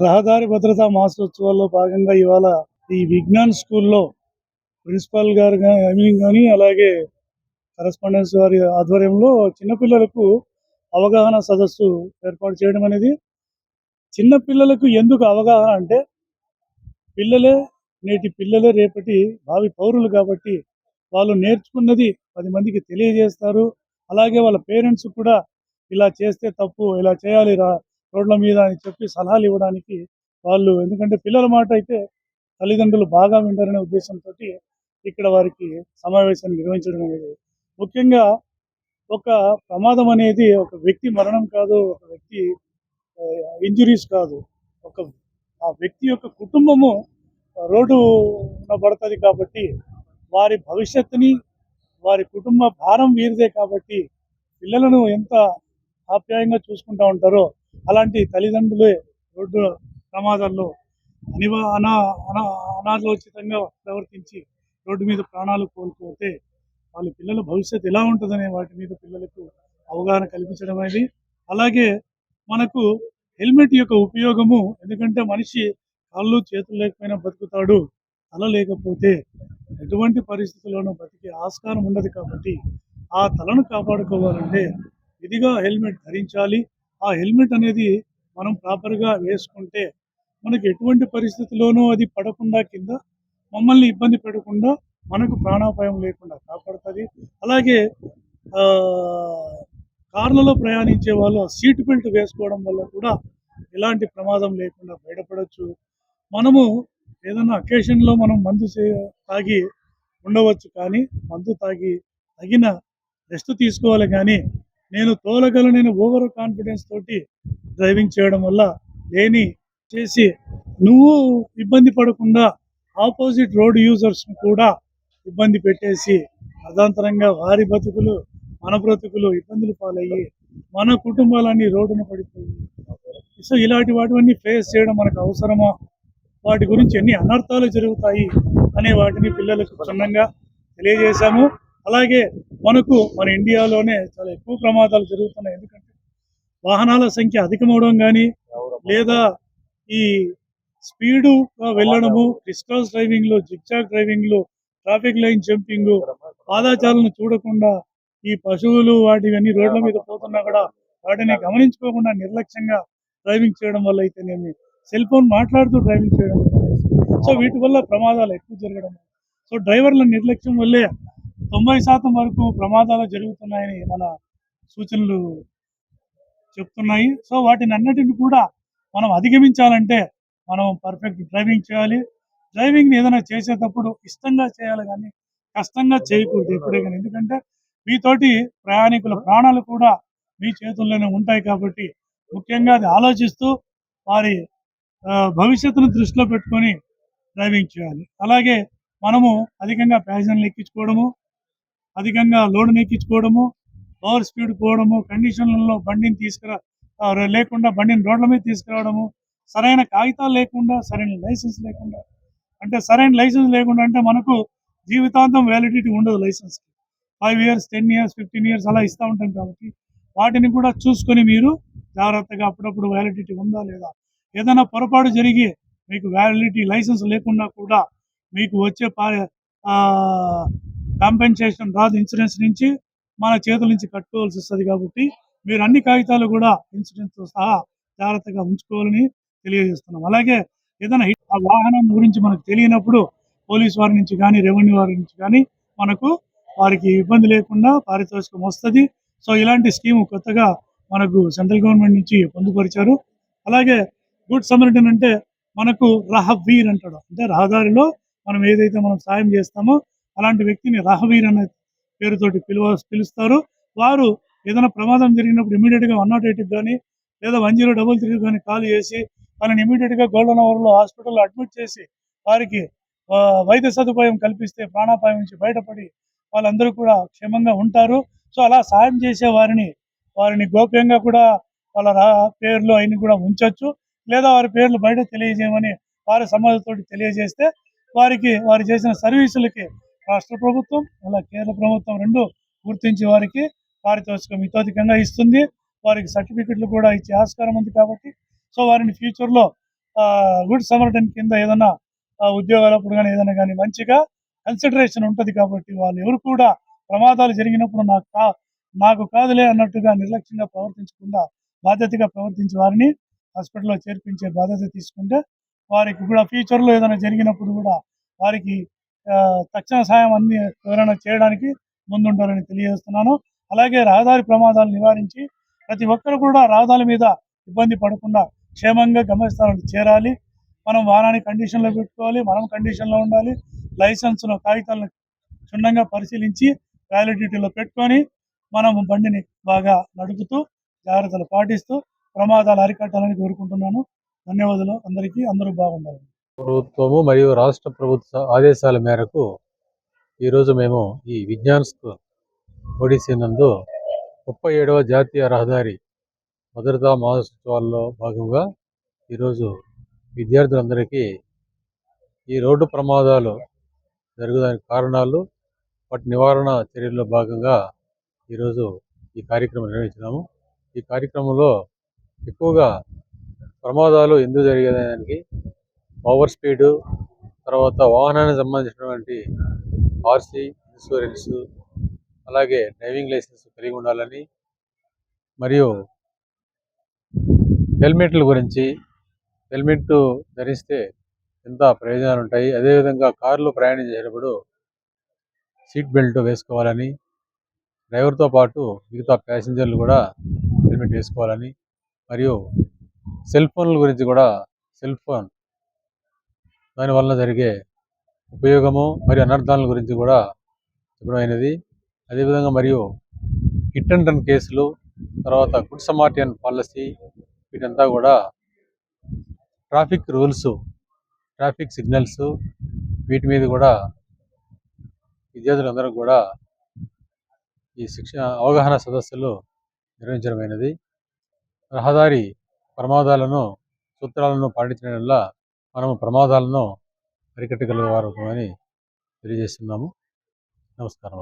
రహదారి భద్రతా మాసోత్సవాల్లో భాగంగా ఇవాళ ఈ విజ్ఞాన్ స్కూల్లో ప్రిన్సిపాల్ గారు కానీ అలాగే కరెస్పాండెన్స్ వారి ఆధ్వర్యంలో చిన్నపిల్లలకు అవగాహన సదస్సు ఏర్పాటు చేయడం అనేది. చిన్న పిల్లలకు ఎందుకు అవగాహన అంటే పిల్లలే రేపటి భావి పౌరులు కాబట్టి వాళ్ళు నేర్చుకున్నది 10 మందికి తెలియజేస్తారు. అలాగే వాళ్ళ పేరెంట్స్ కూడా ఇలా చేస్తే తప్పు, ఇలా చేయాలి రోడ్ల మీద అని చెప్పి సలహాలు ఇవ్వడానికి వాళ్ళు, ఎందుకంటే పిల్లల మాట అయితే తల్లిదండ్రులు బాగా వింటారనే ఉద్దేశంతో ఇక్కడ వారికి సమావేశాన్ని నిర్వహించడం అనేది. ముఖ్యంగా ఒక ప్రమాదం అనేది ఒక వ్యక్తి మరణం కాదు, ఒక వ్యక్తి ఇంజురీస్ కాదు, ఒక ఆ వ్యక్తి యొక్క కుటుంబము రోడ్డున పడుతుంది కాబట్టి వారి భవిష్యత్తుని, వారి కుటుంబ భారం వీరిదే కాబట్టి పిల్లలను ఎంత ఆప్యాయంగా చూసుకుంటూ ఉంటారో అలాంటి తల్లిదండ్రులే రోడ్డు ప్రమాదాల్లో అనాలోచితంగా ప్రవర్తించి రోడ్డు మీద ప్రాణాలు కోల్పోతే వాళ్ళ పిల్లల భవిష్యత్తు ఎలా ఉంటుందనే వాటి మీద పిల్లలకు అవగాహన కల్పించడం అనేది. అలాగే మనకు హెల్మెట్ యొక్క ఉపయోగము, ఎందుకంటే మనిషి కాళ్ళు చేతులు లేకపోయినా బతుకుతాడు, తల లేకపోతే ఎటువంటి పరిస్థితుల్లోనూ బతికే ఆస్కారం ఉండదు కాబట్టి ఆ తలను కాపాడుకోవాలంటే విధిగా హెల్మెట్ ధరించాలి. ఆ హెల్మెట్ అనేది మనం ప్రాపర్గా వేసుకుంటే మనకు ఎటువంటి పరిస్థితుల్లోనూ అది పడకుండా కింద మమ్మల్ని ఇబ్బంది పెట్టకుండా మనకు ప్రాణాపాయం లేకుండా కాపాడుతుంది. అలాగే కార్లలో ప్రయాణించే వాళ్ళు సీట్ బెల్ట్ వేసుకోవడం వల్ల కూడా ఎలాంటి ప్రమాదం లేకుండా బయటపడవచ్చు. మనము ఏదైనా అకేషన్లో మనం మందు తాగి ఉండవచ్చు, కానీ మందు తాగి తగిన రెస్ట్ తీసుకోవాలి. కానీ నేను ఓవర్ కాన్ఫిడెన్స్ తోటి డ్రైవింగ్ చేయడం వల్ల లేని చేసి నువ్వు ఇబ్బంది పడకుండా ఆపోజిట్ రోడ్ యూజర్స్ని కూడా ఇబ్బంది పెట్టేసి అర్ధాంతరంగా వారి బతుకులు మన బ్రతుకులు ఇబ్బందులు పాలయ్యి మన కుటుంబాలన్నీ రోడ్డున పడిపోయి, సో ఇలాంటి వాటివన్నీ ఫేస్ చేయడం మనకు అవసరమా, వాటి గురించి ఎన్ని అనర్థాలు జరుగుతాయి అనే వాటిని పిల్లలకు క్షుణ్ణంగా తెలియజేశాము. అలాగే మన ఇండియాలోనే చాలా ఎక్కువ ప్రమాదాలు జరుగుతున్నాయి. ఎందుకంటే వాహనాల సంఖ్య అధికమవడం కానీ, లేదా ఈ స్పీడుగా వెళ్ళడము, డిస్టర్స్ డ్రైవింగ్లో, జిగ్జాగ్ డ్రైవింగ్లో, ట్రాఫిక్ లైన్ జంపింగ్, పాదాచారాలను చూడకుండా ఈ పశువులు వాటివన్నీ రోడ్ల మీద పోతున్నా కూడా వాటిని గమనించుకోకుండా నిర్లక్ష్యంగా డ్రైవింగ్ చేయడం వల్ల అయితేనేమి, సెల్ ఫోన్ మాట్లాడుతూ డ్రైవింగ్ చేయడం, సో వీటి వల్ల ప్రమాదాలు ఎక్కువ జరగడం. సో డ్రైవర్ల నిర్లక్ష్యం వల్లే 90% వరకు ప్రమాదాలు జరుగుతున్నాయని మన సూచనలు చెప్తున్నాయి. సో వాటిని అన్నిటిని కూడా మనం అధిగమించాలంటే మనం పర్ఫెక్ట్ డ్రైవింగ్ చేయాలి. డ్రైవింగ్ని ఏదైనా చేసేటప్పుడు ఇష్టంగా చేయాలి, కానీ కష్టంగా చేయకూడదు ఎప్పుడే కానీ. ఎందుకంటే మీతోటి ప్రయాణికుల ప్రాణాలు కూడా మీ చేతుల్లోనే ఉంటాయి కాబట్టి ముఖ్యంగా అది ఆలోచిస్తూ వారి భవిష్యత్తును దృష్టిలో పెట్టుకొని డ్రైవింగ్ చేయాలి. అలాగే మనము అధికంగా ప్యాసింజర్లు ఎక్కించుకోవడము, అధికంగా లోడుని ఎక్కించుకోవడము, ఓవర్ స్పీడ్ పోవడము, కండిషన్లలో బండిని లేకుండా బండిని రోడ్ల మీద తీసుకురావడము, సరైన కాగితాలు లేకుండా, సరైన లైసెన్స్ లేకుండా, అంటే మనకు జీవితాంతం వ్యాలిడిటీ ఉండదు లైసెన్స్. 5 years, 10 years, 15 years అలా ఇస్తూ ఉంటాం కాబట్టి వాటిని కూడా చూసుకొని మీరు జాగ్రత్తగా అప్పుడప్పుడు వ్యాలిడిటీ ఉందా లేదా, ఏదైనా పొరపాటు జరిగి మీకు వ్యాలిడిటీ లైసెన్స్ లేకుండా కూడా మీకు వచ్చే కాంపెన్సేషన్ రాదు, ఇన్సూరెన్స్ నుంచి మన చేతుల నుంచి కట్టుకోవాల్సి వస్తుంది. కాబట్టి మీరు అన్ని కాగితాలు కూడా ఇన్సూరెన్స్తో సహా జాగ్రత్తగా ఉంచుకోవాలని తెలియజేస్తున్నాం. అలాగే ఏదైనా ఆ వాహనం గురించి మనకు తెలియనప్పుడు పోలీస్ వారి నుంచి కానీ, రెవెన్యూ వారి నుంచి కానీ మనకు వారికి ఇబ్బంది లేకుండా పారితోషికం వస్తుంది. సో ఇలాంటి స్కీము కొత్తగా మనకు సెంట్రల్ గవర్నమెంట్ నుంచి పొందుపరిచారు. అలాగే గుడ్ సమరిటన్ అంటే మనకు రహవీర్ అంటాడు, అంటే రహదారిలో ఏదైతే మనం సాయం చేస్తామో అలాంటి వ్యక్తిని రహవీర్ అనే పేరుతోటి పిలుస్తారు. వారు ఏదైనా ప్రమాదం జరిగినప్పుడు ఇమీడియట్గా 108 కానీ లేదా 1033 కానీ కాల్ చేసి వాళ్ళని ఇమీడియట్గా గోల్డెన్ అవర్లో హాస్పిటల్లో అడ్మిట్ చేసి వారికి వైద్య సదుపాయం కల్పిస్తే ప్రాణాపాయం నుంచి బయటపడి వాళ్ళందరూ కూడా క్షేమంగా ఉంటారు. సో అలా సాయం చేసే వారిని గోప్యంగా కూడా వాళ్ళ పేర్లు అయిన కూడా ఉంచవచ్చు, లేదా వారి పేర్లు బయట తెలియజేయమని వారి సమాజంతో తెలియజేస్తే వారు చేసిన సర్వీసులకి రాష్ట్ర ప్రభుత్వం అలా కేంద్ర ప్రభుత్వం రెండు గుర్తించి వారికి పారితోషికం ఇతోధికంగా ఇస్తుంది. వారికి సర్టిఫికెట్లు కూడా ఇచ్చే ఆస్కారం ఉంది కాబట్టి సో వారిని ఫ్యూచర్లో గుడ్ సమర్థన్ కింద ఏదైనా ఉద్యోగాలప్పుడు కానీ ఏదైనా కానీ మంచిగా కన్సిడరేషన్ ఉంటుంది. కాబట్టి వాళ్ళు ఎవరు కూడా ప్రమాదాలు జరిగినప్పుడు నాకు కాదులే అన్నట్టుగా నిర్లక్ష్యంగా ప్రవర్తించకుండా బాధ్యతగా ప్రవర్తించి వారిని హాస్పిటల్లో చేర్పించే బాధ్యత తీసుకుంటే వారికి కూడా ఫ్యూచర్లో ఏదైనా జరిగినప్పుడు కూడా వారికి తక్షణ సాయం అన్ని ఎవరైనా చేయడానికి ముందుంటారని తెలియజేస్తున్నాను. అలాగే రహదారి ప్రమాదాలు నివారించి ప్రతి ఒక్కరు కూడా రహదారుల మీద ఇబ్బంది పడకుండా క్షేమంగా గమ్యస్థానానికి చేరాలి. మనం వాహనాన్ని కండిషన్లో పెట్టుకోవాలి, మనం కండిషన్లో ఉండాలి. లైసెన్స్ను కాగితాలను క్షుణ్ణంగా పరిశీలించి వ్యాలిడిటీలో పెట్టుకొని మనం బండిని బాగా నడుపుతూ జాగ్రత్తలు పాటిస్తూ ప్రమాదాలు అరికట్టాలని కోరుకుంటున్నాను. ధన్యవాదాలు అందరికీ. అందరూ బాగుండాలి. ప్రభుత్వము మరియు రాష్ట్ర ప్రభుత్వ ఆదేశాల మేరకు ఈరోజు మేము ఈ విజ్ఞాన్ స్కూల్ ఒడిసి నందు 37వ జాతీయ రహదారి భద్రతా మహోత్సవాల్లో భాగంగా ఈరోజు విద్యార్థులందరికీ ఈ రోడ్డు ప్రమాదాలు జరగడానికి కారణాలు, వాటి నివారణ చర్యల్లో భాగంగా ఈరోజు ఈ కార్యక్రమం నిర్వహించినాము. ఈ కార్యక్రమంలో ఎక్కువగా ప్రమాదాలు ఎందుకు జరిగేదానికి ఓవర్ స్పీడు, తర్వాత వాహనానికి సంబంధించినటువంటి ఆర్సీ, ఇన్సూరెన్సు, అలాగే డ్రైవింగ్ లైసెన్స్ కలిగి ఉండాలని, మరియు హెల్మెట్ల గురించి, హెల్మెట్ ధరిస్తే ఎంత ప్రయోజనాలు ఉంటాయి, అదేవిధంగా కారులో ప్రయాణం చేసేటప్పుడు సీట్ బెల్ట్ వేసుకోవాలని, డ్రైవర్తో పాటు మిగతా ప్యాసింజర్లు కూడా హెల్మెట్ వేసుకోవాలని, మరియు సెల్ ఫోన్ల గురించి కూడా సెల్ ఫోన్ దానివల్ల జరిగే ఉపయోగము మరియు అనర్థాల గురించి కూడా చెప్పడమైనది. అదేవిధంగా మరియు హిట్ అండ్ రన్ కేసులు, తర్వాత గుడ్ సమార్టియన్ పాలసీ, వీటంతా కూడా ట్రాఫిక్ రూల్స్, ట్రాఫిక్ సిగ్నల్స్, వీటి మీద కూడా విద్యార్థులందరూ కూడా ఈ అవగాహన సదస్సులు నిర్వహించడమైనది. రహదారి ప్రమాదాలను సూత్రాలను పాటించడం వల్ల మనము ప్రమాదాలను అరికట్టగలిగేవారమని తెలియజేస్తున్నాము. నమస్కారం.